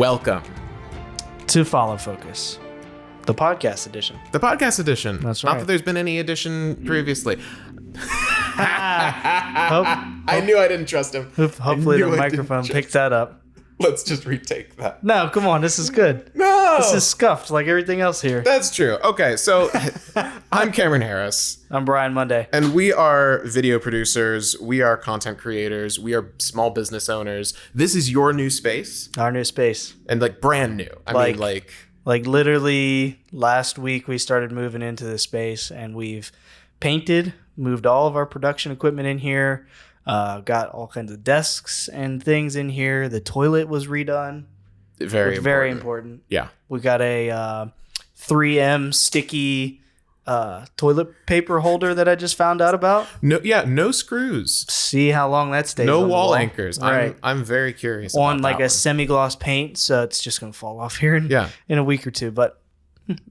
Welcome to Follow Focus, the podcast edition. The podcast edition. That's Not right. that there's been any edition previously. I knew I didn't trust him. Hopefully the I microphone didn't picked that up. Let's just retake that. No, come on. This is good. No! This is scuffed like everything else here. That's true. Okay, so I'm Cameron Harris. I'm Brian Monday. And we are video producers. We are content creators. We are small business owners. This is your new space. Our new space. And like brand new. I mean, like literally last week we started moving into this space and we've painted, moved all of our production equipment in here, got all kinds of desks and things in here. The toilet was redone. Very important. Yeah. We got a 3M sticky toilet paper holder that I just found out about. No screws. See how long that stays. No on wall the anchors. Right. I'm very curious on about like that a one. semi-gloss paint, so it's just gonna fall off here in a week or two, but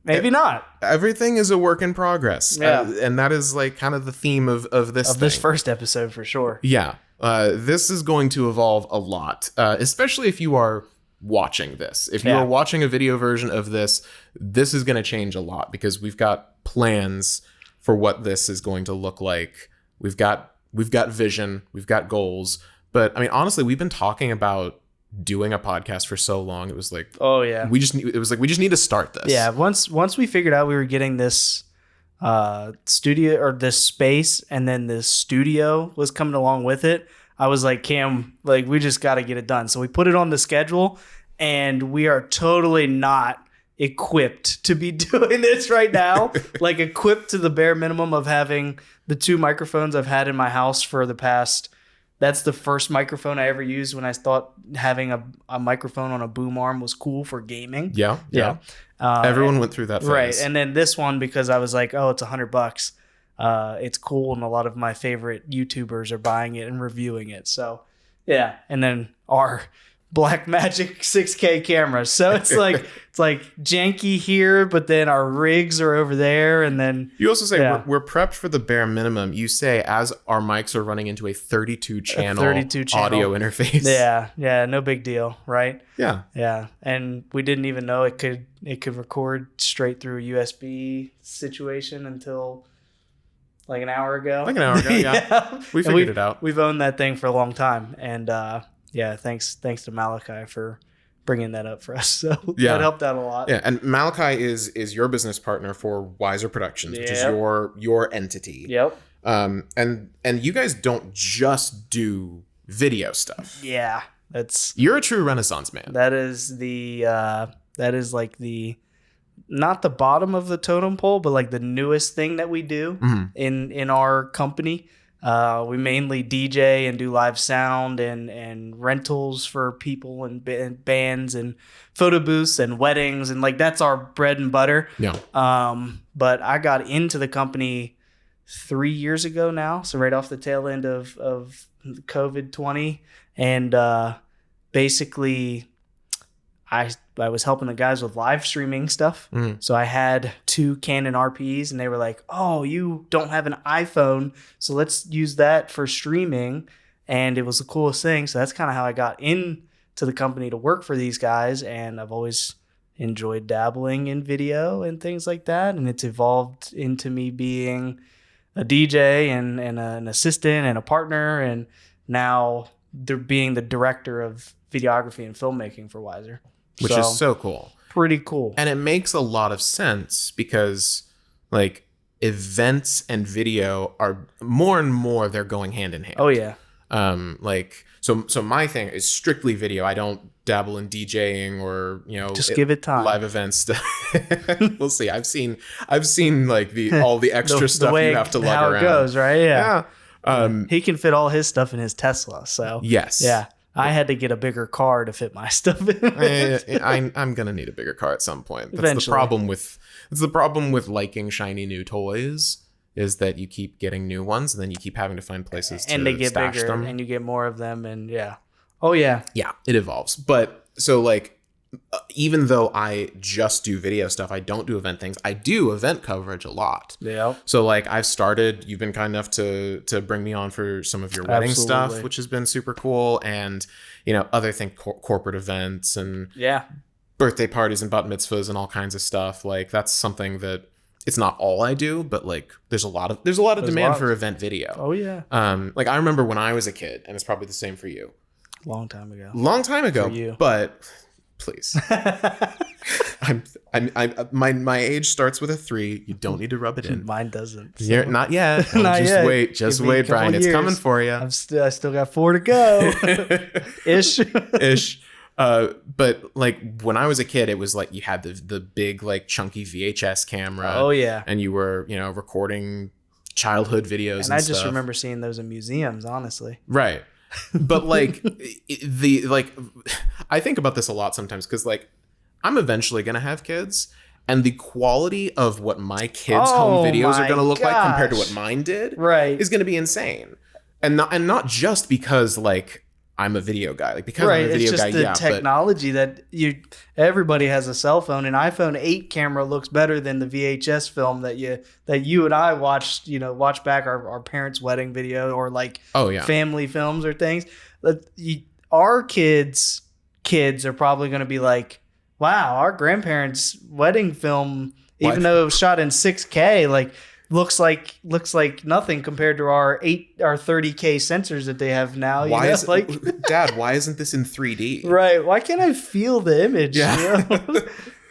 maybe not. Everything is a work in progress. Yeah. And that is like kind of the theme of this thing. This first episode for sure. Yeah. This is going to evolve a lot, especially if you are watching this. If you are watching a video version of this, this is going to change a lot because we've got plans for what this is going to look like. We've got vision, we've got goals. But I mean, honestly, we've been talking about doing a podcast for so long. It was like, we just need to start this. Yeah. Once we figured out we were getting this studio or this space, and then this studio was coming along with it, I was like, Cam, like we just got to get it done. So we put it on the schedule, and we are totally not equipped to be doing this right now. Like equipped to the bare minimum of having the two microphones I've had in my house for the past. That's the first microphone I ever used when I thought having a microphone on a boom arm was cool for gaming. Yeah. Everyone went through that phase. Right. And then this one, because I was like, oh, it's $100. It's cool. And a lot of my favorite YouTubers are buying it and reviewing it. So, yeah. And then our Blackmagic 6K cameras. So it's like janky here, but then our rigs are over there. And then you also say we're prepped for the bare minimum. You say as our mics are running into a 32 channel audio interface. Yeah. No big deal. Right. Yeah. And we didn't even know it could record straight through a USB situation until like an hour ago. Yeah. We figured it out. We've owned that thing for a long time. And, thanks to Malachi for bringing that up for us. So that helped out a lot. Yeah, and Malachi is your business partner for Wiser Productions, which is your entity. Yep. And you guys don't just do video stuff. Yeah, you're a true Renaissance man. That is like not the bottom of the totem pole, but like the newest thing that we do in our company. We mainly DJ and do live sound and rentals for people and bands and photo booths and weddings, and like that's our bread and butter. Yeah. But I got into the company 3 years ago now, so right off the tail end of COVID-20, and basically I was helping the guys with live streaming stuff. So I had 2 Canon RPs, and they were like, oh, you don't have an iPhone, so let's use that for streaming. And it was the coolest thing. So that's kind of how I got into the company to work for these guys. And I've always enjoyed dabbling in video and things like that. And it's evolved into me being a DJ and an assistant and a partner. And now they're being the director of videography and filmmaking for Wiser. Which is so cool. Pretty cool. And it makes a lot of sense because like events and video are more and more, they're going hand in hand. Oh yeah. So my thing is strictly video. I don't dabble in DJing or, just give it time. Live events. We'll see. I've seen like all the extra stuff you have to lug around. How it goes, right? Yeah. He can fit all his stuff in his Tesla. So yes. Yeah. I had to get a bigger car to fit my stuff in. I'm gonna need a bigger car at some point. That's Eventually. the problem with liking shiny new toys is that you keep getting new ones and then you keep having to find places to and they get stash bigger them. and you get more of them, and yeah. Oh yeah. Yeah, it evolves. But so like even though I just do video stuff, I don't do event things. I do event coverage a lot. Yeah. So like you've been kind enough to bring me on for some of your wedding stuff, which has been super cool. And, other things, corporate events and birthday parties and bat mitzvahs and all kinds of stuff. Like that's something that it's not all I do, but like there's a lot of demand for event video. Oh yeah. Like I remember when I was a kid, and it's probably the same for you. Long time ago. For you. But please. My age starts with a 3. You don't need to rub it in. Mine doesn't. So. Not yet. Wait. Just wait, Brian. It's coming for you. I still got 4 to go. Ish. But like when I was a kid, it was like you had the big like chunky VHS camera. Oh yeah. And you were recording childhood videos. And I just remember seeing those in museums, honestly. Right. But like I think about this a lot sometimes because like I'm eventually gonna have kids, and the quality of what my kids' home videos are gonna look like compared to what mine did, right, is gonna be insane. And not just because like I'm a video guy, like because I'm a video guy. It's just the technology that everybody has a cell phone. An iPhone 8 camera looks better than the VHS film that you and I watched. Watch back our parents' wedding video or like family films or things. Our kids are probably going to be like, wow, our grandparents' wedding film, even though it was shot in 6K, like. Looks like nothing compared to our 30K sensors that they have now. Dad, why isn't this in 3D? Right. Why can't I feel the image? Yeah.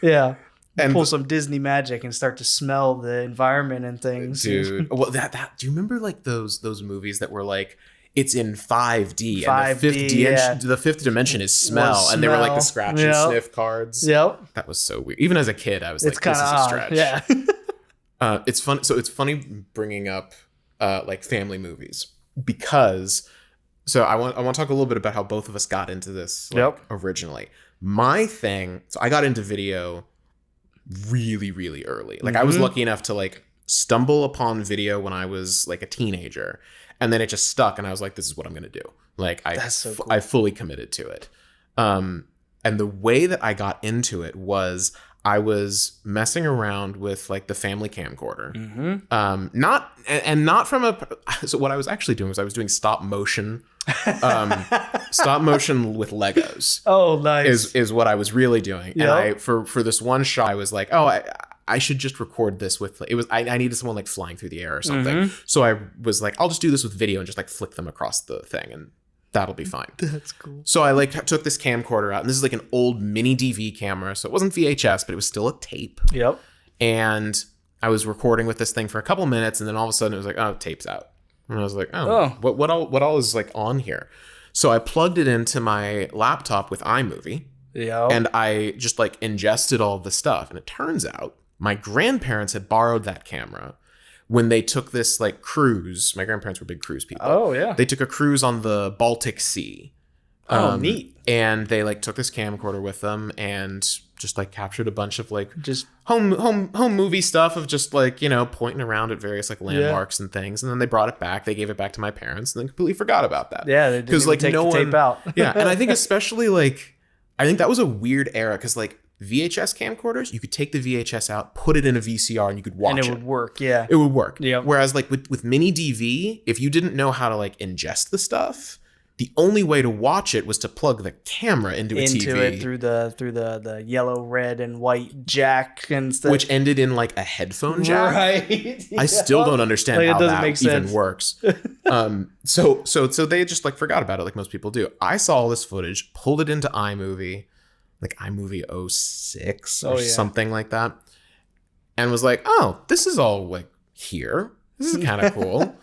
Yeah. And pull some Disney magic and start to smell the environment and things. Dude. Well, do you remember like those movies that were like, it's in 5D, and the fifth dimension is smell, and they were like the scratch and sniff cards. Yep. That was so weird. Even as a kid, I was like, this is a stretch. Yeah. It's fun. So it's funny bringing up like family movies because. So I want to talk a little bit about how both of us got into this originally. My thing. So I got into video really, really early. Like I was lucky enough to like stumble upon video when I was like a teenager, and then it just stuck, and I was like, this is what I'm gonna do. Like I fully committed to it. And the way that I got into it was. I was messing around with like the family camcorder. Not from so what I was actually doing was I was doing stop motion with Legos. Oh, nice. Is what I was really doing. Yep. And I for this one shot I was like, I should just record this with I needed someone like flying through the air or something. So I was like, I'll just do this with video and just like flick them across the thing, and that'll be fine. That's cool. So I like took this camcorder out, and this is like an old mini DV camera. So it wasn't VHS, but it was still a tape. Yep. And I was recording with this thing for a couple minutes, and then all of a sudden it was like, oh, tape's out. And I was like, what all is like on here? So I plugged it into my laptop with iMovie. Yeah. And I just like ingested all of the stuff. And it turns out my grandparents had borrowed that camera when they took this like cruise. My grandparents were big cruise people. Oh yeah. They took a cruise on the Baltic Sea. Neat. And they like took this camcorder with them and just like captured a bunch of like just home movie stuff of just like, pointing around at various like landmarks and things. And then they brought it back. They gave it back to my parents and then completely forgot about that. Yeah. They didn't like take the tape out. Yeah. And I think especially like, I think that was a weird era because like VHS camcorders, you could take the VHS out, put it in a VCR, and you could watch it. And it would work, yeah. It would work. Yeah. Whereas like with mini DV, if you didn't know how to like ingest the stuff, the only way to watch it was to plug the camera into a TV. Into it through the yellow, red, and white jack and stuff. Which ended in like a headphone jack. Right. I still don't understand how that even works. So they just like forgot about it like most people do. I saw all this footage, pulled it into iMovie, like iMovie 06 or something like that, and was like, oh, this is all like here. This is kind of cool.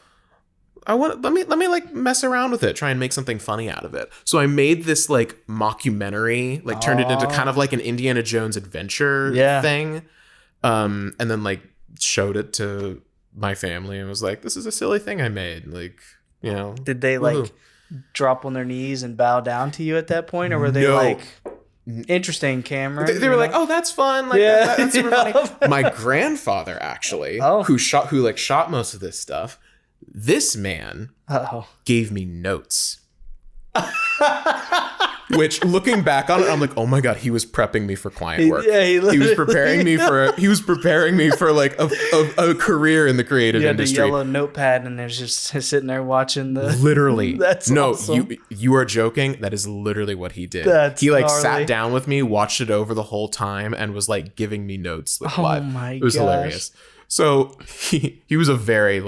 let me like mess around with it, try and make something funny out of it. So I made this like mockumentary, like turned it into kind of like an Indiana Jones adventure thing. And then like showed it to my family and was like, this is a silly thing I made. Like, Did they like drop on their knees and bow down to you at that point? Or were they like, interesting camera? They were like, oh, that's fun. Like that's super funny. My grandfather actually, who shot most of this stuff, this man gave me notes. Which, looking back on it, I'm like, oh my god, he was prepping me for client work. Yeah, he was preparing me for like a career in the creative industry. The yellow notepad, and there's just sitting there watching the. Literally, That's awesome. you are joking. That is literally what he did. He gnarly. sat down with me, watched it over the whole time, and was like giving me notes live. My It was hilarious. So he was a very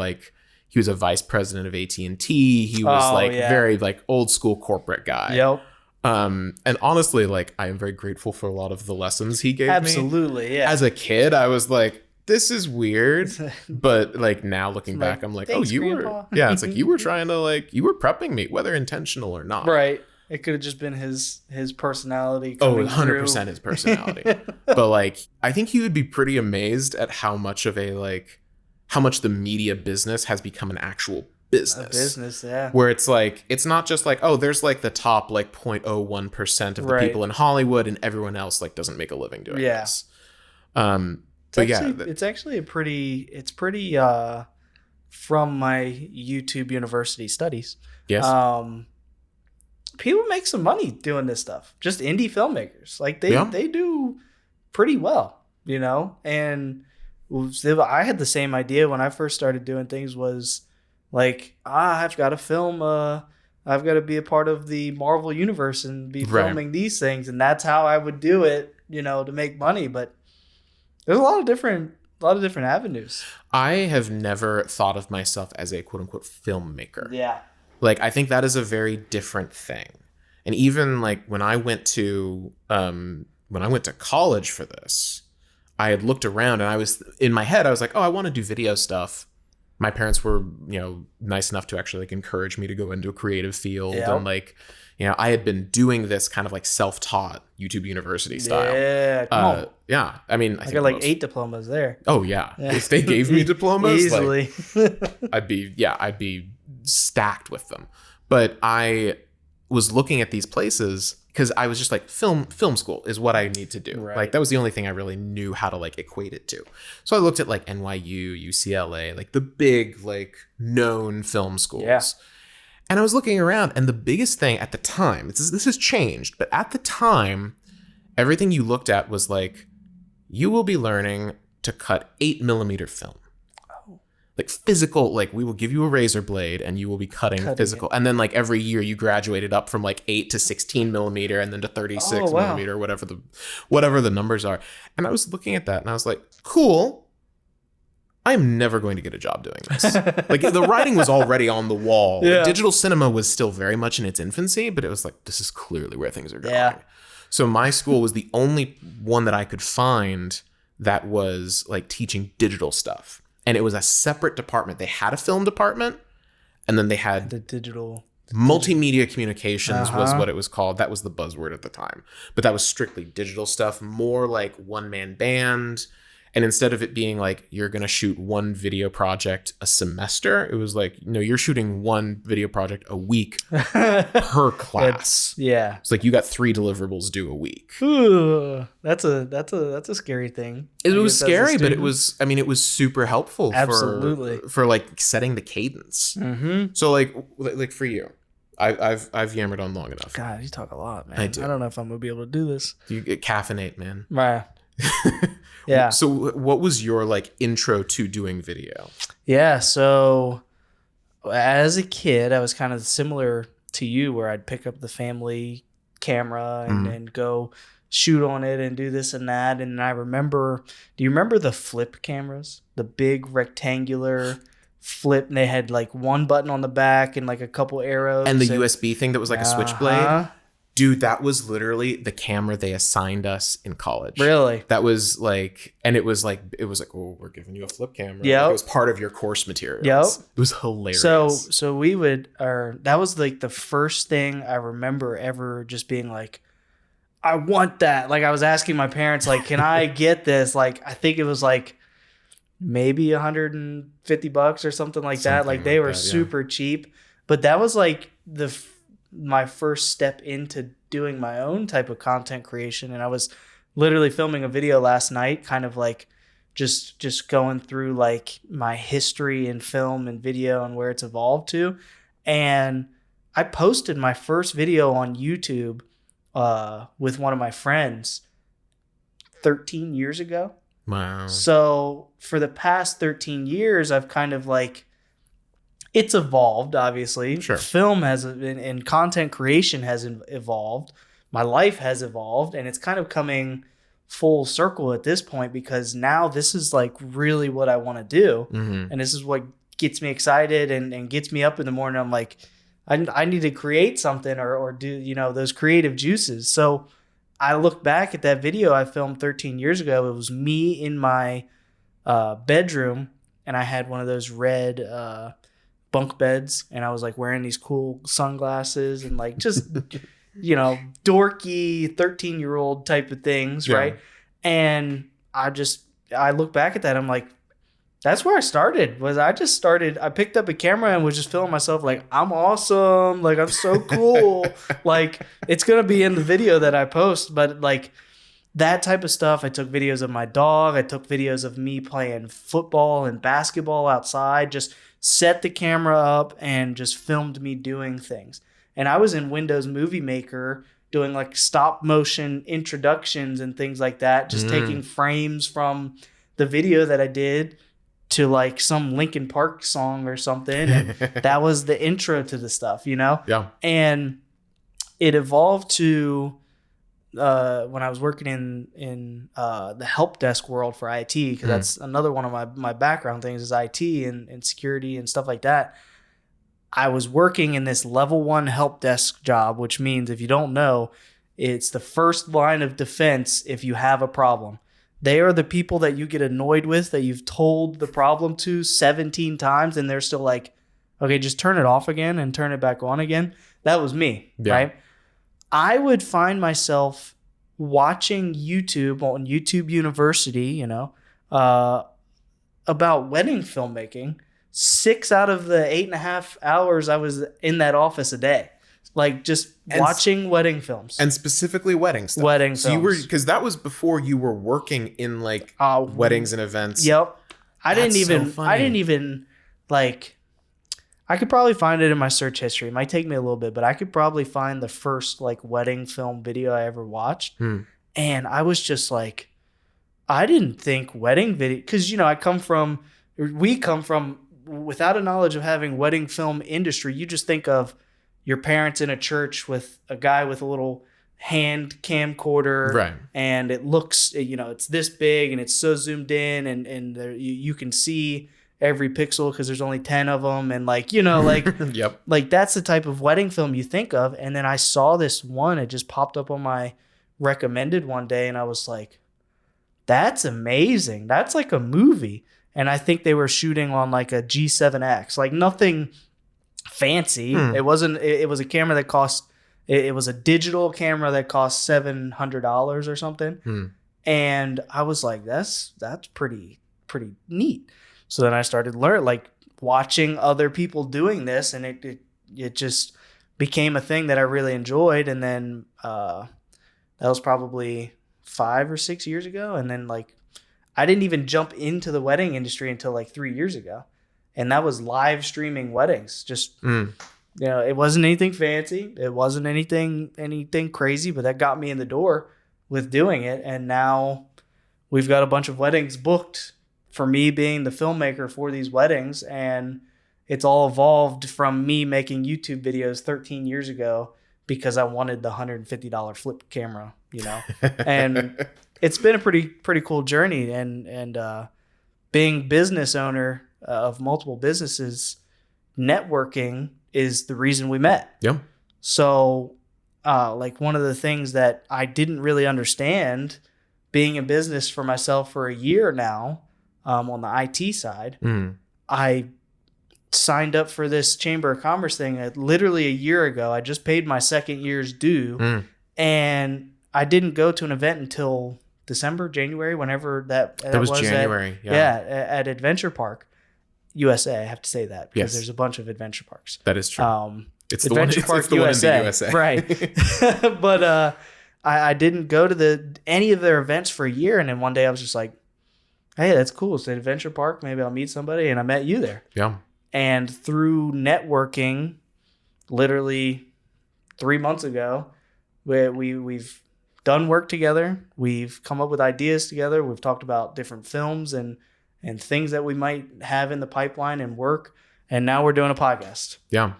he was a vice president of AT&T. He was very old school corporate guy. Yep. And honestly, I am very grateful for a lot of the lessons he gave me. Absolutely, yeah. As a kid, I was like, this is weird. But now looking back, I'm like, thanks, oh, you Grandpa. were, yeah, it's like you were trying to you were prepping me, whether intentional or not. Right. It could have just been his personality. Oh, 100% his personality. But I think he would be pretty amazed at how much of how much the media business has become an actual business. A business, yeah. Where it's it's not just oh, there's the top 0.01% of the people in Hollywood, and everyone else doesn't make a living doing this. It's actually pretty from my YouTube university studies. Yes. People make some money doing this stuff. Just indie filmmakers. They do pretty well, and I had the same idea when I first started doing things was I've got to film I've got to be a part of the Marvel universe and be filming these things, and that's how I would do it, to make money. But there's a lot of different avenues. I have never thought of myself as a quote unquote filmmaker. Yeah. I think that is a very different thing. And even when I went to college for this, I had looked around and I was in my head, I was like, oh, I want to do video stuff. My parents were, nice enough to actually encourage me to go into a creative field. Yep. And I had been doing this kind of self-taught YouTube university style. Yeah. Come on. Yeah. I mean, I got 8 diplomas there. Oh yeah. If they gave me diplomas, easily, I'd be stacked with them. But I was looking at these places because I was just film school is what I need to do. Right. That was the only thing I really knew how to equate it to. So I looked at NYU, UCLA, the big known film schools. Yeah. And I was looking around, and the biggest thing at the time, this has changed, but at the time, everything you looked at was you will be learning to cut 8mm film. Physical, we will give you a razor blade and you will be cutting physical. It. And then every year you graduated up from 8 to 16mm and then to 36mm, whatever the numbers are. And I was looking at that and I was like, cool. I'm never going to get a job doing this. The writing was already on the wall. Yeah. Digital cinema was still very much in its infancy, but it was this is clearly where things are going. Yeah. So my school was the only one that I could find that was teaching digital stuff. And it was a separate department. They had a film department, and then they had the digital multimedia communications was what it was called. That was the buzzword at the time. But that was strictly digital stuff, more one-man band. And instead of it being you're going to shoot one video project a semester, it was no, you're shooting one video project a week per class. It's you got 3 deliverables due a week. Ooh, that's a scary thing. It was scary, but it was super helpful. Absolutely. for setting the cadence. Mm-hmm. So for you, I've yammered on long enough. God, you talk a lot, man. I do. I don't know if I'm gonna be able to do this. You get caffeinate, man. Right. Yeah. So what was your intro to doing video? Yeah. So as a kid, I was kind of similar to you where I'd pick up the family camera and go shoot on it and do this and that. And I remember, do you remember the flip cameras? The big rectangular flip, and they had one button on the back and a couple arrows. And the USB thing that was a switchblade? Dude, that was literally the camera they assigned us in college. Really? That was and it was oh, we're giving you a flip camera. Yeah. It was part of your course materials. Yep. It was hilarious. So we would, that was the first thing I remember ever just being I want that. I was asking my parents, can I get this? I think it was maybe $150 or something like that. They were super cheap, but that was my first step into doing my own type of content creation. And I was literally filming a video last night, kind of just going through my history in film and video and where it's evolved to. And I posted my first video on YouTube with one of my friends 13 years ago. Wow. So for the past 13 years, I've kind of like, it's evolved, obviously. Sure. Film has, and content creation has evolved. My life has evolved, and it's kind of coming full circle at this point, because now this is like really what I want to do. Mm-hmm. And this is what gets me excited and gets me up in the morning. I'm like, I need to create something or do, you know, those creative juices. So I look back at that video I filmed 13 years ago. It was me in my bedroom, and I had one of those red bunk beds, and I was like wearing these cool sunglasses and like just you know, dorky 13-year-old type of things, right? And I look back at that, I'm like, that's where I started. I picked up a camera and was just filming myself like, I'm awesome, like I'm so cool. Like, it's gonna be in the video that I post. But like that type of stuff, I took videos of my dog, I took videos of me playing football and basketball outside, just set the camera up and just filmed me doing things. And I was in Windows Movie Maker doing like stop motion introductions and things like that, just taking frames from the video that I did to like some Linkin Park song or something. And that was the intro to the stuff, you know? Yeah. And it evolved to when I was working in the help desk world for IT, because that's another one of my background things is IT and security and stuff like that. I was working in this level 1 help desk job, which means, if you don't know, it's the first line of defense if you have a problem. They are the people that you get annoyed with, that you've told the problem to 17 times, and they're still like, okay, just turn it off again and turn it back on again. That was me, right? I would find myself watching YouTube on YouTube University, you know, about wedding filmmaking. 6 out of the 8.5 hours I was in that office a day, like just watching wedding films, and specifically wedding stuff. Wedding so films. You were, because that was before you were working in like weddings and events. Yep. I didn't even like. I could probably find it in my search history. It might take me a little bit, but I could probably find the first like wedding film video I ever watched, and I was just like, I didn't think wedding video, because you know we come from. Without a knowledge of having wedding film industry, you just think of your parents in a church with a guy with a little hand camcorder, right? And it looks, you know, it's this big and it's so zoomed in, and you can see every pixel because there's only 10 of them, and like, you know, like yep, like that's the type of wedding film you think of. And then I saw this one, it just popped up on my recommended one day, and I was like, that's amazing. That's like a movie. And I think they were shooting on like a G7X, like nothing fancy. It wasn't. It was a camera that cost. It was a digital camera that cost $700 or something. And I was like, that's pretty neat. So then I started watching other people doing this, and it just became a thing that I really enjoyed. And then that was probably 5 or 6 years ago, and then like. I didn't even jump into the wedding industry until like 3 years ago. And that was live streaming weddings. Just, you know, it wasn't anything fancy. It wasn't anything crazy, but that got me in the door with doing it. And now we've got a bunch of weddings booked for me being the filmmaker for these weddings. And it's all evolved from me making YouTube videos 13 years ago because I wanted the $150 flip camera, you know, and it's been a pretty cool journey, and being business owner of multiple businesses, networking is the reason we met. Yeah. So, like one of the things that I didn't really understand, being in business for myself for a year now, on the IT side, I signed up for this Chamber of Commerce thing literally a year ago. I just paid my second year's due, and I didn't go to an event until December, January, whenever that was January. At Adventure Park, USA. I have to say that because there's a bunch of adventure parks. That is true. It's Adventure the Park one in the USA. Right? But I didn't go to any of their events for a year, and then one day I was just like, "Hey, that's cool. It's an adventure park. Maybe I'll meet somebody." And I met you there. Yeah. And through networking, literally 3 months ago, we've done work together. We've come up with ideas together. We've talked about different films and things that we might have in the pipeline and work. And now we're doing a podcast. Yeah.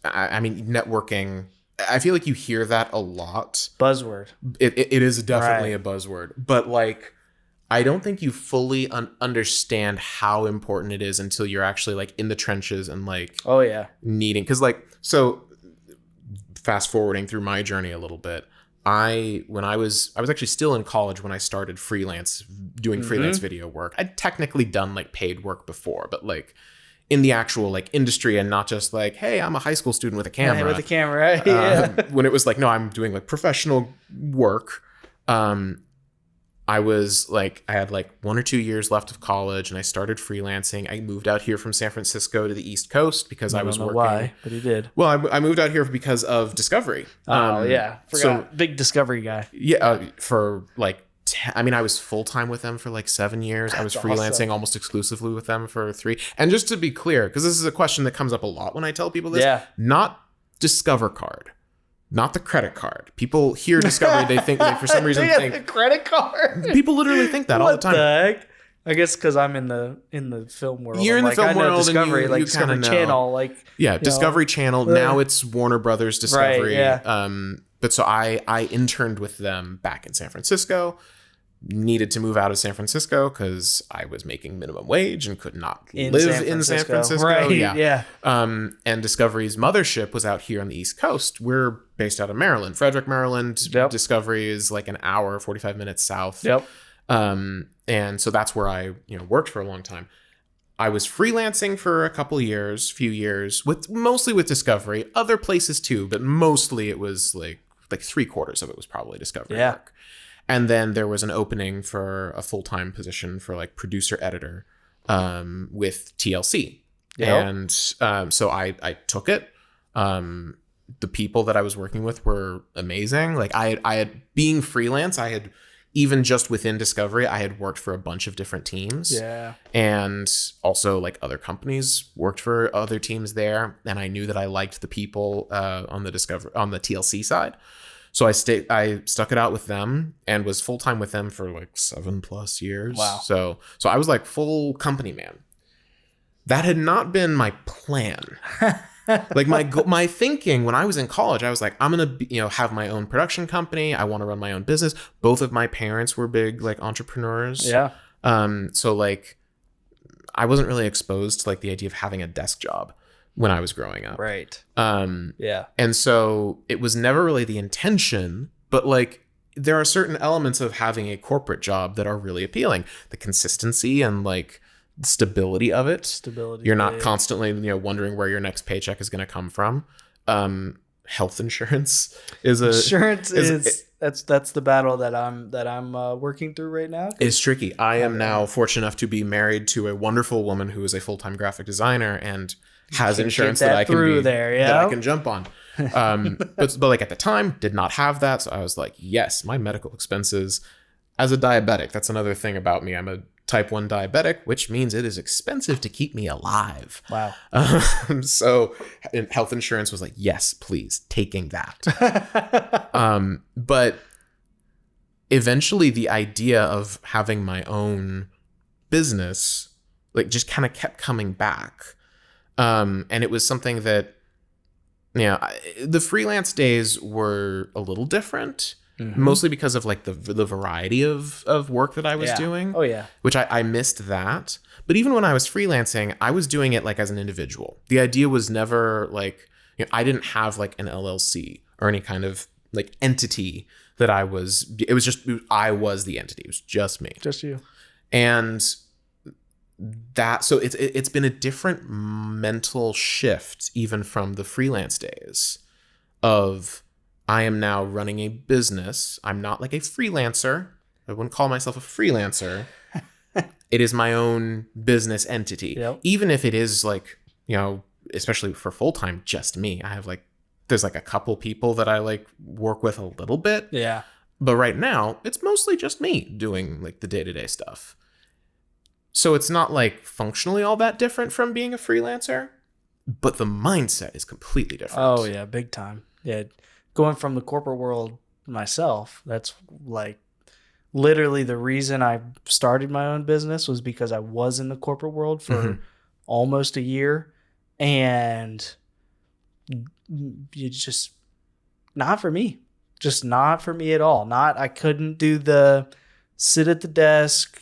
I mean, networking, I feel like you hear that a lot. Buzzword. It is definitely a buzzword. But like, I don't think you fully understand how important it is until you're actually like in the trenches and like, oh yeah, needing. Because like, so fast forwarding through my journey a little bit, I was actually still in college when I started doing freelance video work. I'd technically done like paid work before, but like in the actual like industry and not just like, hey, I'm a high school student with a camera. Yeah, with a camera, yeah. When it was like, no, I'm doing like professional work. I had like 1 or 2 years left of college and I started freelancing. I moved out here from San Francisco to the East Coast because I was working. Why, but he did. Well, I moved out here because of Discovery. Oh, yeah. So big Discovery guy. Yeah. For like, I was full-time with them for like 7 years. I was freelancing almost exclusively with them for 3. And just to be clear, because this is a question that comes up a lot when I tell people this, not Discover Card. Not the credit card. People hear Discovery, they think for some reason think the credit card. People literally think that all the time. What the heck? I guess because I'm in the film world. You're in the film world, Discovery, and you Discovery kind of Channel, like Discovery Channel. Now it's Warner Brothers Discovery. Right, yeah. But so I interned with them back in San Francisco. Needed to move out of San Francisco because I was making minimum wage and could not live in San Francisco. Right, yeah. And Discovery's mothership was out here on the East Coast. We're based out of Maryland, Frederick, Maryland. Yep. Discovery is like an hour, 45 minutes south. Yep. And so that's where I worked for a long time. I was freelancing for a few years, mostly with Discovery, other places too, but mostly it was like 3/4 of it was probably Discovery work. And then there was an opening for a full-time position for like producer editor with TLC. Yep. And so I took it. The people that I was working with were amazing. Like I had being freelance, I had even just within Discovery, I had worked for a bunch of different teams. Yeah. And also like other companies worked for other teams there. And I knew that I liked the people on the TLC side. So I stuck it out with them and was full-time with them for like 7+ years. Wow. So I was like full company man. That had not been my plan. Like my thinking when I was in college, I was like, I'm going to have my own production company. I want to run my own business. Both of my parents were big like entrepreneurs. Yeah. So like I wasn't really exposed to like the idea of having a desk job when I was growing up. Right. Yeah. And so it was never really the intention, but like there are certain elements of having a corporate job that are really appealing. The consistency and like stability of it. You're not constantly, wondering where your next paycheck is going to come from. Health insurance is that's the battle that I'm working through right now. It's tricky. I am now fortunate enough to be married to a wonderful woman who is a full-time graphic designer and has insurance that I can that I can jump on. But like at the time did not have that. So I was like, yes, my medical expenses as a diabetic. That's another thing about me. I'm a type 1 diabetic, which means it is expensive to keep me alive. Wow. So health insurance was like, yes, please, taking that. But eventually the idea of having my own business like just kind of kept coming back. And it was something that, the freelance days were a little different, mostly because of like the variety of work that I was doing. Oh yeah. Which I missed that. But even when I was freelancing, I was doing it like as an individual. The idea was never like, I didn't have like an LLC or any kind of like entity that I was the entity. It was just me. Just you. And so it's been a different mental shift even from the freelance days of I am now running a business. I'm not like a freelancer. I wouldn't call myself a freelancer. It is my own business entity. Yep. Even if it is like, especially for full-time, just me. I have like, there's like a couple people that I like work with a little bit. Yeah. But right now it's mostly just me doing like the day-to-day stuff. So it's not like functionally all that different from being a freelancer, but the mindset is completely different. Oh yeah, big time. Yeah. going from the corporate world myself, that's like literally the reason I started my own business was because I was in the corporate world for almost a year, and you just not for me. Just not for me at all. I couldn't do the sit at the desk,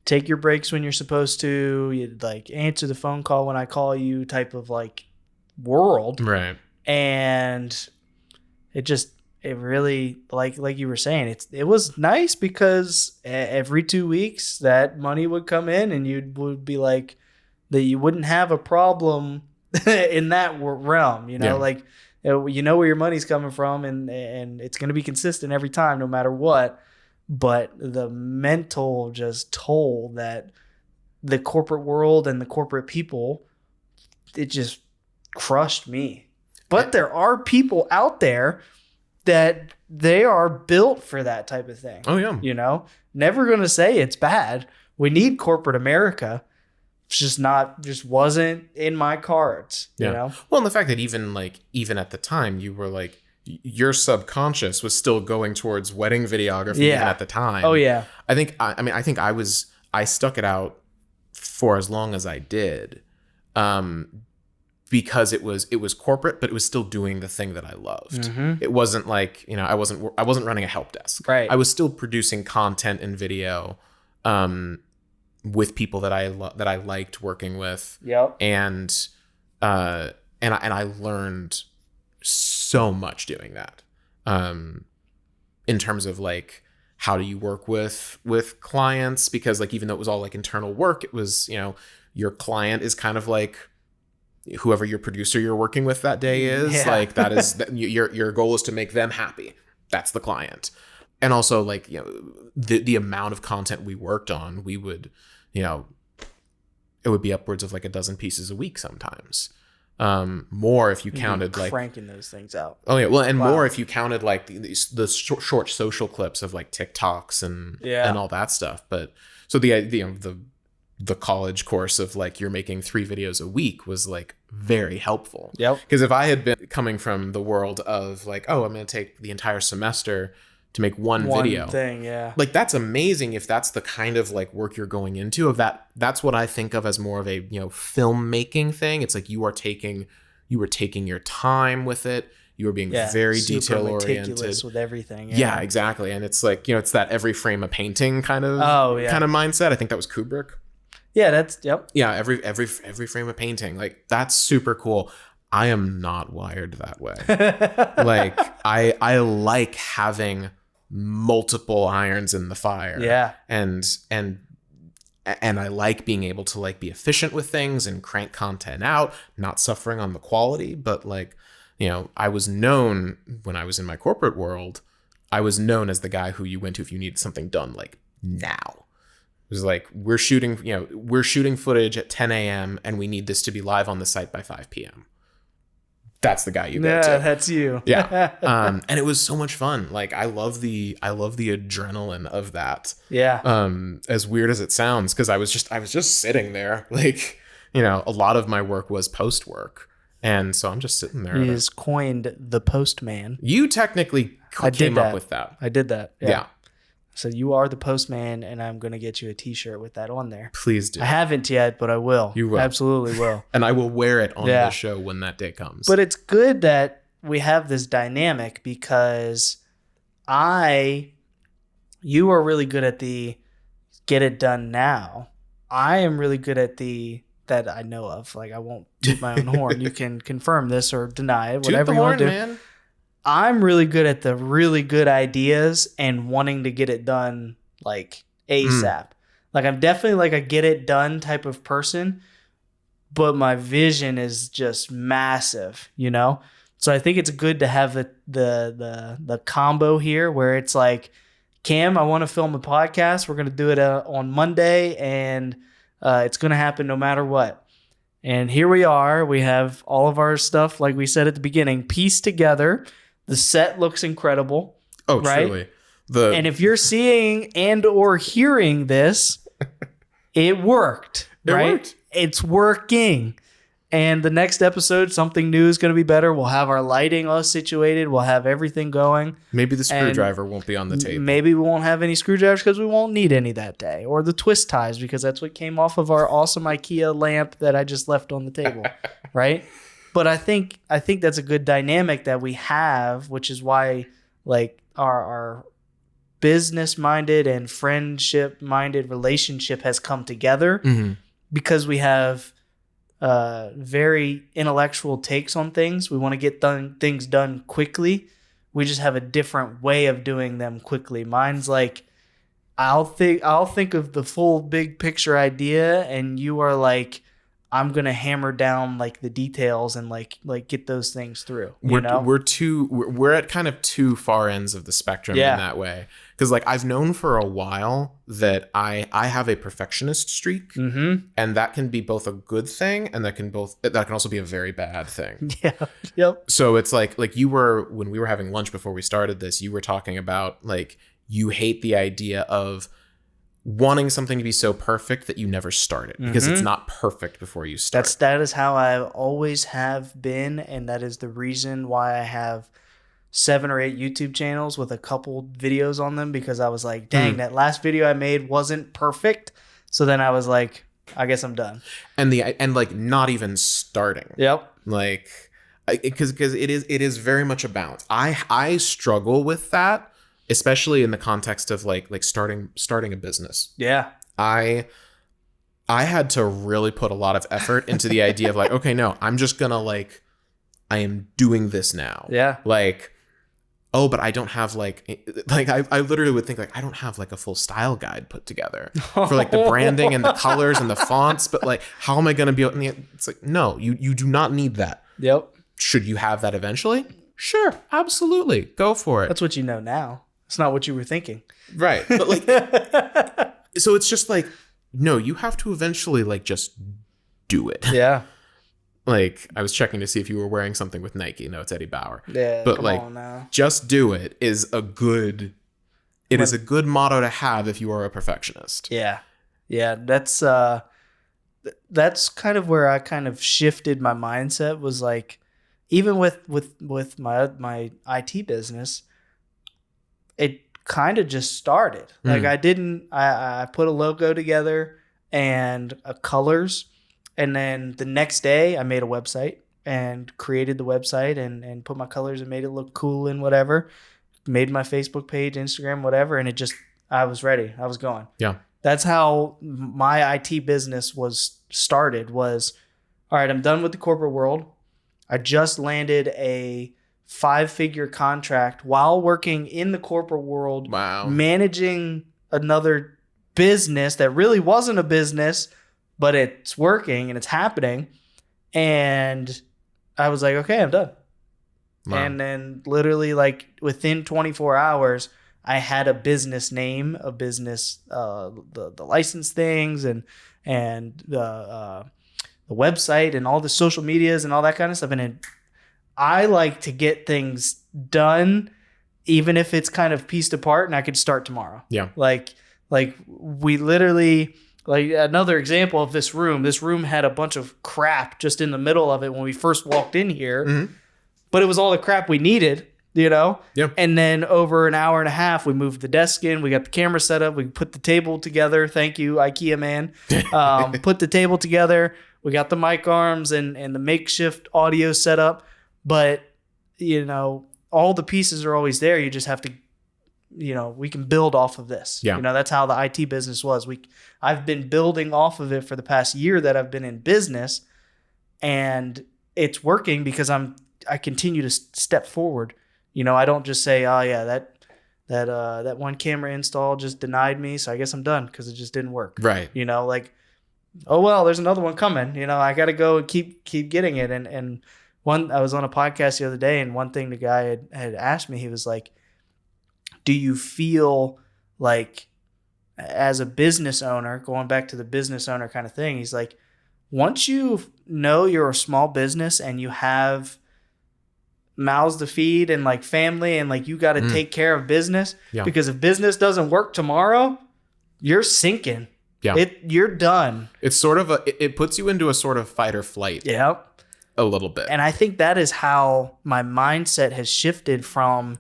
take your breaks when you're supposed to, you like answer the phone call when I call you type of like world. Right. And it really, like you were saying, it was nice because every 2 weeks that money would come in and you would be like, that you wouldn't have a problem in that realm, like, you know where your money's coming from, and it's going to be consistent every time, no matter what. But the mental just toll that the corporate world and the corporate people, it just crushed me. But there are people out there that they are built for that type of thing. Oh yeah. Never going to say it's bad. We need corporate America. It's just wasn't in my cards, Well, and the fact that even at the time you were like, your subconscious was still going towards wedding videography even at the time. Oh yeah. I think I stuck it out for as long as I did. Because it was corporate, but it was still doing the thing that I loved. Mm-hmm. It wasn't like, I wasn't running a help desk. Right. I was still producing content and video, with people that I liked working with. Yep. And I learned so much doing that. In terms of like, how do you work with clients? Because like, even though it was all like internal work, it was, your client is kind of like whoever your producer you're working with that day is. Like that is your goal is to make them happy. That's the client. And also like, the amount of content we worked on, we would, it would be upwards of like a dozen pieces a week sometimes. More if you counted like cranking those things out. Oh yeah. Well, and more if you counted like the short social clips of like TikToks and all that stuff. But so the college course of like, you're making 3 videos a week was like very helpful. Yep. Because if I had been coming from the world of like, oh, I'm going to take the entire semester to make one video thing, like that's amazing if that's the kind of like work you're going into. Of that's what I think of as more of a filmmaking thing. It's like you were taking your time with it. You were being very detail oriented with everything. Yeah, exactly. And it's like it's that every frame a painting kind of mindset. I think that was Kubrick. Yeah, that's Yeah, every frame a painting. Like that's super cool. I am not wired that way. Like I like having multiple irons in the fire. Yeah. And I like being able to like be efficient with things and crank content out, not suffering on the quality. But like, I was known when I was in my corporate world, I was known as the guy who you went to if you needed something done like now. It was like, we're shooting footage at 10 a.m. and we need this to be live on the site by 5 p.m. That's the guy you go to. Yeah, that's you. Yeah. And it was so much fun. Like I love the adrenaline of that. Yeah. As weird as it sounds, because I was just sitting there. Like, a lot of my work was post work. And so I'm just sitting there. He has coined the postman. You technically came up with that. I did that. Yeah. So you are the postman, and I'm going to get you a t-shirt with that on there. Please do. I haven't yet, but I will. You will. Absolutely will. And I will wear it on the show when that day comes. But it's good that we have this dynamic because you are really good at the get it done now. I am really good at that I know of. Like I won't toot my own horn. You can confirm this or deny it, whatever you want to do. Man. I'm really good at the really good ideas and wanting to get it done like ASAP. Like I'm definitely like a get it done type of person, but my vision is just massive, So I think it's good to have the combo here where it's like, Cam, I want to film a podcast. We're going to do it on Monday and it's going to happen no matter what. And here we are. We have all of our stuff, like we said at the beginning, pieced together. The set looks incredible. Oh, right? truly. And if you're seeing and or hearing this, it worked. Right? It's working. And the next episode, something new is going to be better. We'll have our lighting all situated. We'll have everything going. Maybe the screwdriver won't be on the table. Maybe we won't have any screwdrivers because we won't need any that day. Or the twist ties because that's what came off of our awesome IKEA lamp that I just left on the table. Right? But I think that's a good dynamic that we have, which is why like our business-minded and friendship-minded relationship has come together because we have very intellectual takes on things. We want to get things done quickly. We just have a different way of doing them quickly. Mine's like, I'll think of the full big picture idea, and you are like, I'm gonna hammer down like the details and like get those things through. We're at kind of two far ends of the spectrum in that way. Because like I've known for a while that I have a perfectionist streak, and that can be both a good thing and that can also be a very bad thing. Yeah. Yep. So it's like you were, when we were having lunch before we started this, you were talking about like you hate the idea of wanting something to be so perfect that you never start it because it's not perfect before you start. That is how I always have been, and that is the reason why I have 7 or 8 YouTube channels with a couple videos on them, because I was like, dang, that last video I made wasn't perfect. So then I was like, I guess I'm done. And like not even starting. Yep. Like, because it is very much a balance. I struggle with that, especially in the context of like starting a business. Yeah. I had to really put a lot of effort into the idea of like, okay, no, I'm just gonna like, I am doing this now. Yeah. Like, oh, but I don't have like I literally would think like, I don't have like a full style guide put together for like the branding and the colors and the fonts, but like, how am I going to be able to, it's like, no, you do not need that. Yep. Should you have that eventually? Sure. Absolutely. Go for it. That's what you know now. It's not what you were thinking. Right. But like, so it's just like, no, you have to eventually like just do it. Yeah. Like, I was checking to see if you were wearing something with Nike. No, it's Eddie Bauer. Yeah, but like, just do it is a good motto to have if you are a perfectionist. Yeah. Yeah. That's kind of where I kind of shifted my mindset, was like, even with my IT business, it kind of just started. Like I put a logo together and colors. And then the next day I made a website and created the website and put my colors and made it look cool and whatever. Made my Facebook page, Instagram, whatever. And I was ready. I was going. Yeah. That's how my IT business was started, was, all right, I'm done with the corporate world. I just landed a 5-figure contract while working in the corporate world. Wow. Managing another business that really wasn't a business, but it's working and it's happening. And I was like, okay, I'm done. Wow. And then literally like within 24 hours, I had a business name, a business, the license things and the website and all the social medias and all that kind of stuff. And I like to get things done, even if it's kind of pieced apart, and I could start tomorrow. Yeah. Like we literally... Like another example of this room had a bunch of crap just in the middle of it when we first walked in here, but it was all the crap we needed, you know? Yep. And then over an hour and a half, we moved the desk in, we got the camera set up, we put the table together. Thank you, IKEA man. Put the table together. We got the mic arms and the makeshift audio set up, but you know, all the pieces are always there. You just have to, you know, we can build off of this. Yeah. You know, that's how the IT business was. I've been building off of it for the past year that I've been in business, and it's working because I continue to step forward. You know, I don't just say, oh yeah, that one camera install just denied me, so I guess I'm done because it just didn't work. Right. You know, like, oh well, there's another one coming. You know, I got to go and keep getting it. And I was on a podcast the other day, and one thing the guy had asked me, he was like, do you feel like, as a business owner, going back to the business owner kind of thing, he's like, once you know you're a small business and you have mouths to feed and like family and like you got to take care of business, because if business doesn't work tomorrow, you're sinking. Yeah. You're done. It's sort of it puts you into a sort of fight or flight. Yep. A little bit. And I think that is how my mindset has shifted from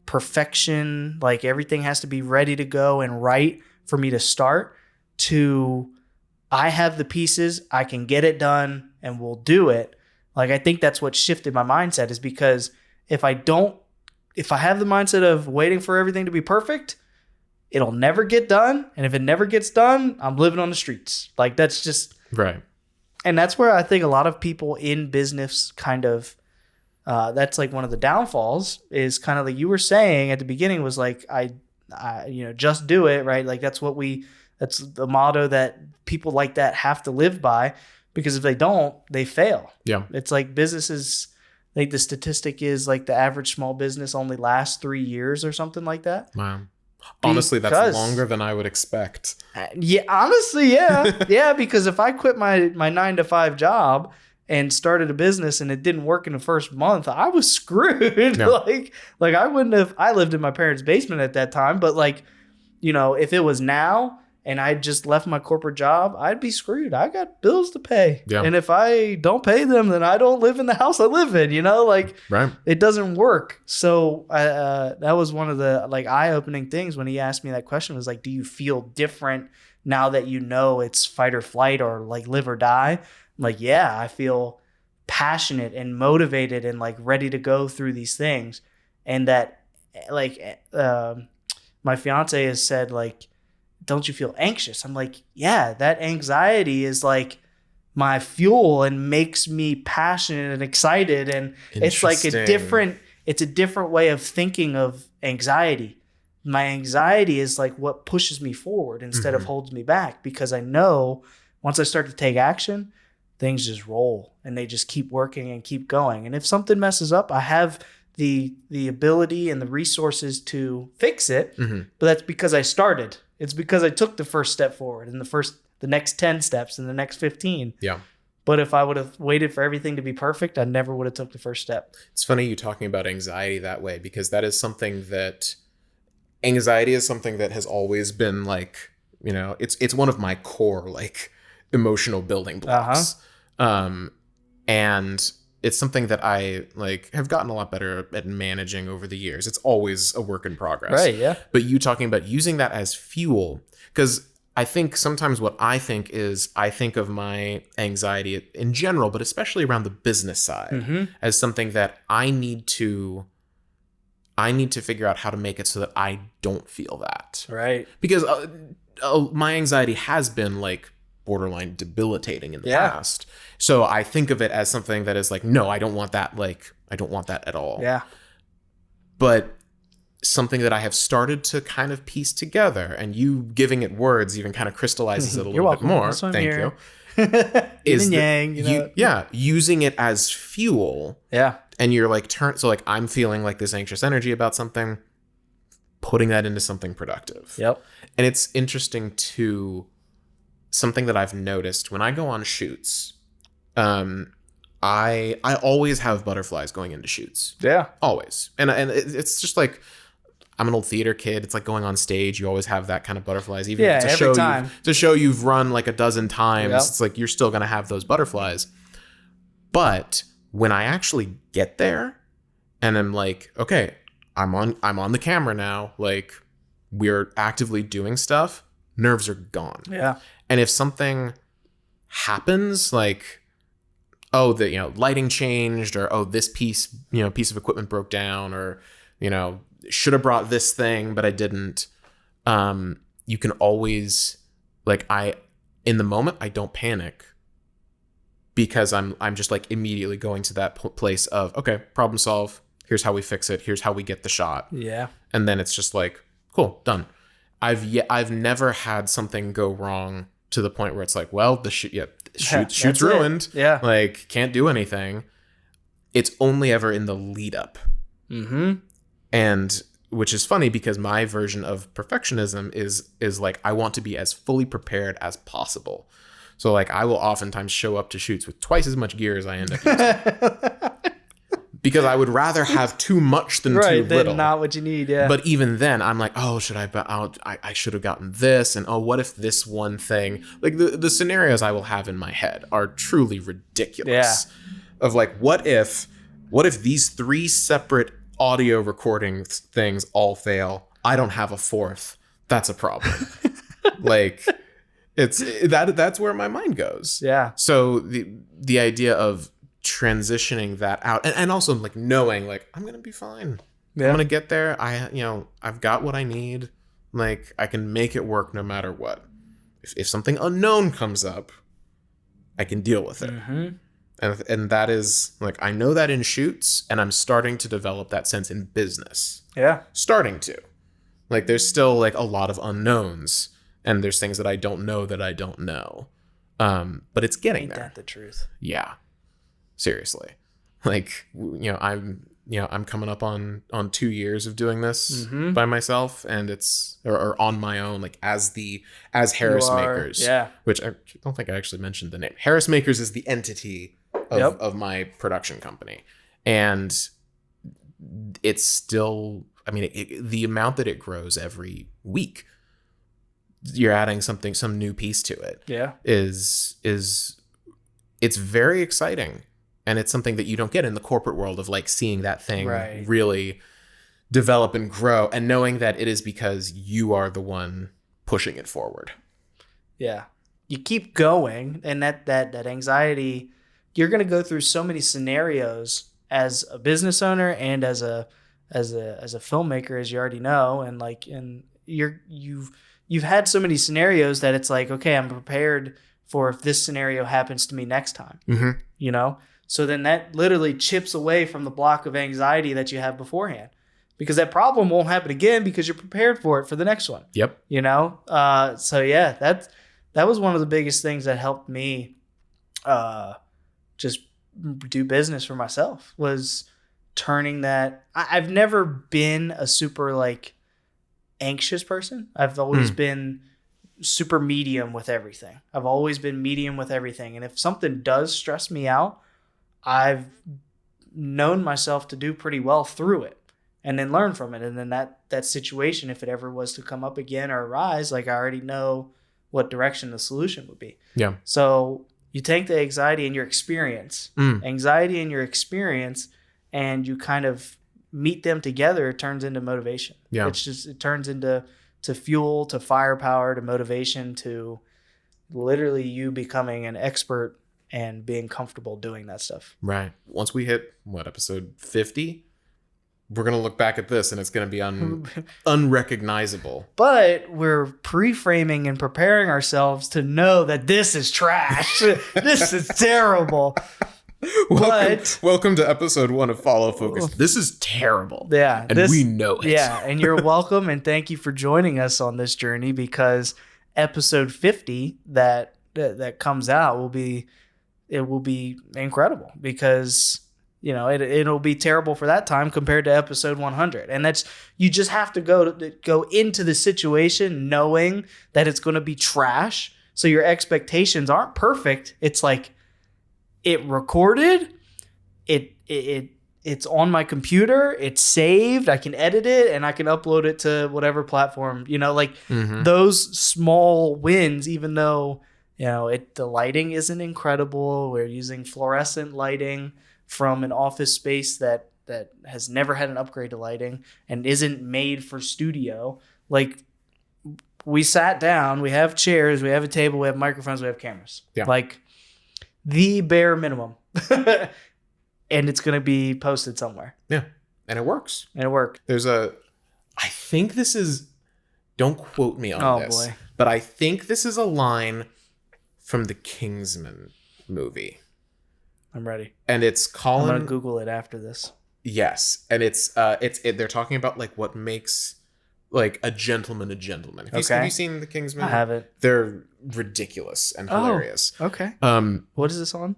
perfection, like everything has to be ready to go and right for me to start, to I have the pieces, I can get it done and we'll do it. Like, I think that's what shifted my mindset, is because if I have the mindset of waiting for everything to be perfect, it'll never get done. And if it never gets done, I'm living on the streets. Like, that's just right. And that's where I think a lot of people in business kind of, that's like one of the downfalls, is kind of like you were saying at the beginning, was like, I just do it, right? Like that's the motto that people like that have to live by, because if they don't, they fail. Yeah. It's like businesses, like the statistic is like the average small business only lasts 3 years or something like that. Wow. Honestly, that's longer than I would expect. Yeah, honestly, yeah. Yeah, because if I quit my 9-to-5 job and started a business and it didn't work in the first month, I was screwed. Yeah. like I wouldn't have, I lived in my parents' basement at that time, but like, if it was now and I just left my corporate job, I'd be screwed. I got bills to pay. Yeah. And if I don't pay them, then I don't live in the house I live in, right. It doesn't work. So that was one of the like eye-opening things when he asked me that question, was like, do you feel different now that it's fight or flight or like live or die? I'm like, yeah, I feel passionate and motivated and like ready to go through these things. And that like my fiance has said, like, don't you feel anxious? I'm like, yeah, that anxiety is like my fuel and makes me passionate and excited. And it's like a different way of thinking of anxiety. My anxiety is like what pushes me forward instead of holds me back, because I know once I start to take action, things just roll and they just keep working and keep going. And if something messes up, I have the ability and the resources to fix it, but that's because I started. It's because I took the first step forward and the next 10 steps and the next 15. Yeah. But if I would have waited for everything to be perfect, I never would have took the first step. It's funny you talking about anxiety that way, because that is something that anxiety is something that has always been like, it's one of my core like emotional building blocks. And it's something that I like have gotten a lot better at managing over the years. It's always a work in progress. Right, yeah. But you talking about using that as fuel, because I think sometimes what I think of my anxiety in general, but especially around the business side, as something that I need to figure out how to make it so that I don't feel that. Right. Because my anxiety has been like borderline debilitating in the past. So I think of it as something that is like, no, I don't want that. Like, I don't want that at all. Yeah. But something that I have started to kind of piece together, and you giving it words even kind of crystallizes it a little bit more. Thank you. Is yang, using it as fuel. Yeah. And you're like, so like I'm feeling like this anxious energy about something, putting that into something productive. Yep. And it's interesting to something that I've noticed when I go on shoots. I always have butterflies going into shoots. Yeah. Always. And it's just like, I'm an old theater kid. It's like going on stage. You always have that kind of butterflies. Even if it's a show you've run like a dozen times. Yep. It's like you're still going to have those butterflies. But when I actually get there and I'm like, okay, I'm on the camera now. Like, we're actively doing stuff. Nerves are gone. Yeah. And if something happens, like, oh, the lighting changed, or this piece of equipment broke down, or should have brought this thing but I didn't, you can always, like, in the moment I don't panic, because I'm just like immediately going to that place of, okay, problem solve, here's how we fix it, here's how we get the shot. Yeah. And then it's just like, cool, done. I've never had something go wrong to the point where it's like, well, the shoot's ruined. Yeah. Like, can't do anything. It's only ever in the lead up. And which is funny, because my version of perfectionism is like, I want to be as fully prepared as possible. So like, I will oftentimes show up to shoots with twice as much gear as I end up using. because I would rather have too much than right, too little. than not what you need. Yeah. But even then, I'm like, oh, I should have gotten this, and oh, what if this one thing? Like the scenarios I will have in my head are truly ridiculous. Of like, what if these 3 separate audio recording things all fail? I don't have a fourth. That's a problem. Like, that's where my mind goes. Yeah. So the idea of transitioning that out, and also like knowing like I'm gonna be fine. Yeah. I'm gonna get there. I've got what I need. Like, I can make it work no matter what. If something unknown comes up, I can deal with it. Mm-hmm. And that is like, I know that in shoots, and I'm starting to develop that sense in business. Yeah. Starting to. Like, there's still like a lot of unknowns, and there's things that I don't know that I don't know. But it's getting Ain't there. that the truth? Yeah. Seriously. Like, I'm coming up on 2 years of doing this by myself, and it's or on my own, like as Harris Makers. Yeah. Which I don't think I actually mentioned the name. Harris Makers is the entity of my production company. And it's still, I mean, the amount that it grows every week, you're adding some new piece to it. Yeah. It's very exciting. And it's something that you don't get in the corporate world of like seeing that thing really develop and grow, and knowing that it is because you are the one pushing it forward. Yeah. You keep going, and that anxiety, you're going to go through so many scenarios as a business owner and as a filmmaker, as you already know, and you've had so many scenarios that it's like, okay, I'm prepared for if this scenario happens to me next time. Mm-hmm. So then that literally chips away from the block of anxiety that you have beforehand, because that problem won't happen again because you're prepared for it for the next one. Yep. So yeah, that was one of the biggest things that helped me just do business for myself, was turning that. I've never been a super like anxious person. I've always been super medium with everything. I've always been medium with everything. And if something does stress me out, I've known myself to do pretty well through it and then learn from it. And then that situation, if it ever was to come up again or arise, like I already know what direction the solution would be. Yeah. So you take the anxiety and your experience, and you kind of meet them together. It turns into motivation. Yeah. It turns into fuel, to firepower, to motivation, to literally you becoming an expert and being comfortable doing that stuff. Right. Once we hit episode 50, we're going to look back at this and it's going to be unrecognizable. But we're pre-framing and preparing ourselves to know that this is trash. This is terrible. Welcome to episode 1 of Follow Focus. This is terrible. Yeah. And we know it. Yeah. And you're welcome. And thank you for joining us on this journey, because episode 50 that comes out will be incredible, because it'll be terrible for that time compared to episode 100. And that's, you just have to go into the situation knowing that it's going to be trash. So your expectations aren't perfect. It's like, it recorded, it's on my computer, it's saved, I can edit it, and I can upload it to whatever platform, those small wins, even though the lighting isn't incredible. We're using fluorescent lighting from an office space that has never had an upgrade to lighting and isn't made for studio. Like, we sat down, we have chairs, we have a table, we have microphones, we have cameras. Yeah. Like, the bare minimum. And it's going to be posted somewhere. Yeah. And it works. And it worked. I think this is, don't quote me on this. Boy. But I think this is a line from the Kingsman movie. I'm ready. And it's Colin. I'm going to Google it after this. Yes. And they're talking about like what makes like a gentleman a gentleman. Have you seen the Kingsman? I haven't. They're ridiculous and hilarious. Okay. What is this on?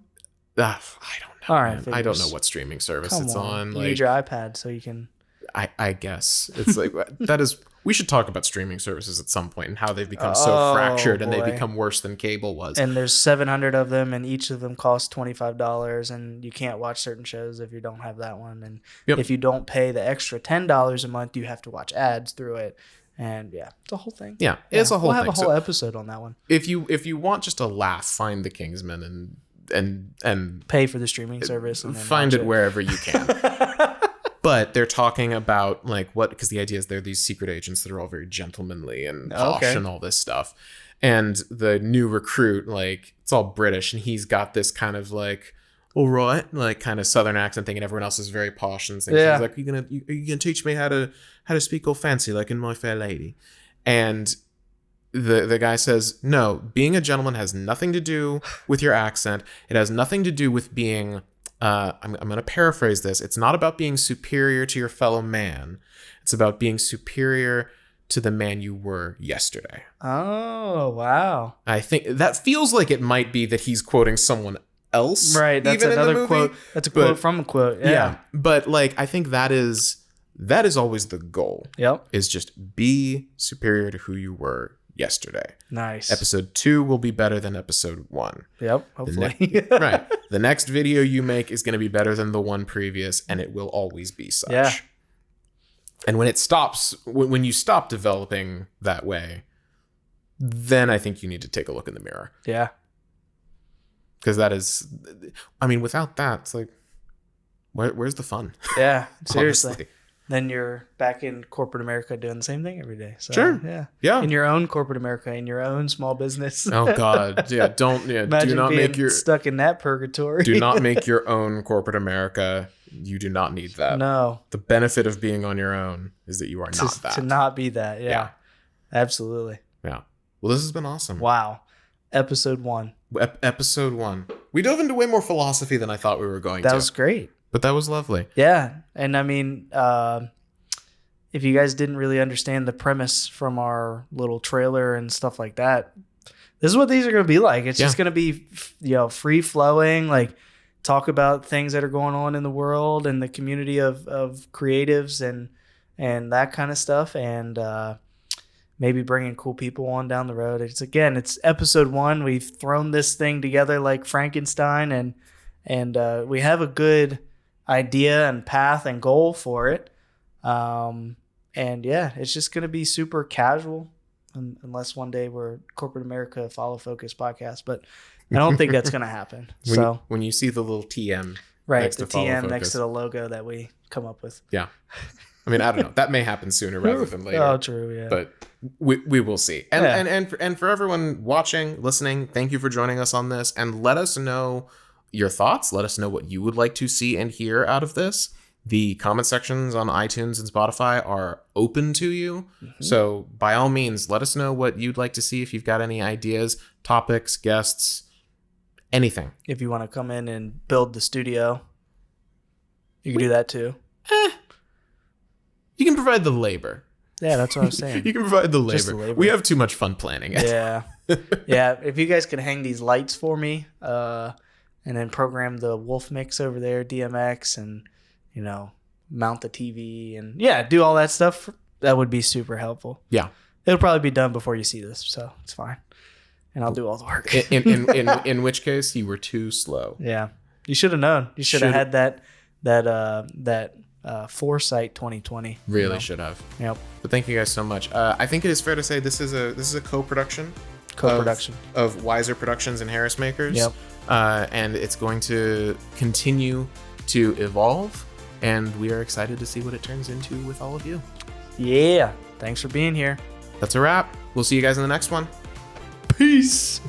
I don't know. All right. I don't know what streaming service it's on. You need your iPad so you can. I guess it's like that is We should talk about streaming services at some point and how they've become so fractured and they become worse than cable was. And there's 700 of them, and each of them costs $25, and you can't watch certain shows if you don't have that one. And if you don't pay the extra $10 a month, you have to watch ads through it. And it's a whole thing. Yeah, it's a whole thing. We'll have a whole episode on that one. If you want just a laugh, find The Kingsman and pay for the streaming service and then find it wherever you can. But they're talking about because the idea is they're these secret agents that are all very gentlemanly and posh and all this stuff. And the new recruit, it's all British, and he's got this kind of all right, kind of Southern accent thing, and everyone else is very posh and things. He's like, are you gonna teach me how to speak all fancy like in My Fair Lady? And the guy says, no, being a gentleman has nothing to do with your accent. It has nothing to do with being I'm going to paraphrase this. It's not about being superior to your fellow man. It's about being superior to the man you were yesterday. Oh, wow. I think that feels like it might be that he's quoting someone else. Right. That's another quote. That's a quote from a quote. Yeah. But I think that is always the goal. Yep. Is just be superior to who you were yesterday. Nice. Episode 2 will be better than episode 1. Yep, hopefully. Right. The next video you make is going to be better than the one previous, and it will always be such. Yeah. And when it stops, when you stop developing that way, then I think you need to take a look in the mirror. Yeah. Because that is, without that, it's where's the fun? Yeah, seriously. Then you're back in corporate America doing the same thing every day. So, sure. Yeah. In your own corporate America, in your own small business. Oh God. Yeah. Imagine do not being make your stuck in that purgatory. Do not make your own corporate America. You do not need that. No. The benefit of being on your own is that you are not that. To not be that. Yeah. Absolutely. Yeah. Well, this has been awesome. Wow. Episode 1. Episode 1. We dove into way more philosophy than I thought we were going to. That was great. But that was lovely. Yeah. And if you guys didn't really understand the premise from our little trailer and stuff like that, this is what these are going to be like. It's just going to be, free flowing, talk about things that are going on in the world and the community of creatives and that kind of stuff. And maybe bringing cool people on down the road. It's episode 1. We've thrown this thing together like Frankenstein, and we have a good idea and path and goal for it. It's just going to be super casual unless one day we're corporate America follow focus podcast, but I don't think that's going to happen. When you see the little TM, right. The TM next to the logo that we come up with. Yeah. I don't know. That may happen sooner rather than later. Oh, true. Yeah. But we will see. And for everyone watching, listening, thank you for joining us on this, and let us know your thoughts. Let us know what you would like to see and hear out of this. The comment sections on iTunes and Spotify are open to you. Mm-hmm. So by all means, let us know what you'd like to see. If you've got any ideas, topics, guests, anything. If you want to come in and build the studio, you can do that too. You can provide the labor. Yeah, that's what I was saying. You can provide the labor. We have too much fun planning it. Yeah. Yeah. If you guys can hang these lights for me, and then program the Wolf mix over there, DMX, and mount the TV and do all that stuff, that would be super helpful. Yeah. It'll probably be done before you see this, so it's fine. And I'll do all the work. In which case you were too slow. Yeah. You should have known. You should have had that foresight 2020. Really should have. Yep. But thank you guys so much. I think it is fair to say this is a co-production of Wiser Productions and Harris Makers. Yep. And it's going to continue to evolve, and we are excited to see what it turns into with all of you. Yeah. Thanks for being here. That's a wrap. We'll see you guys in the next one. Peace.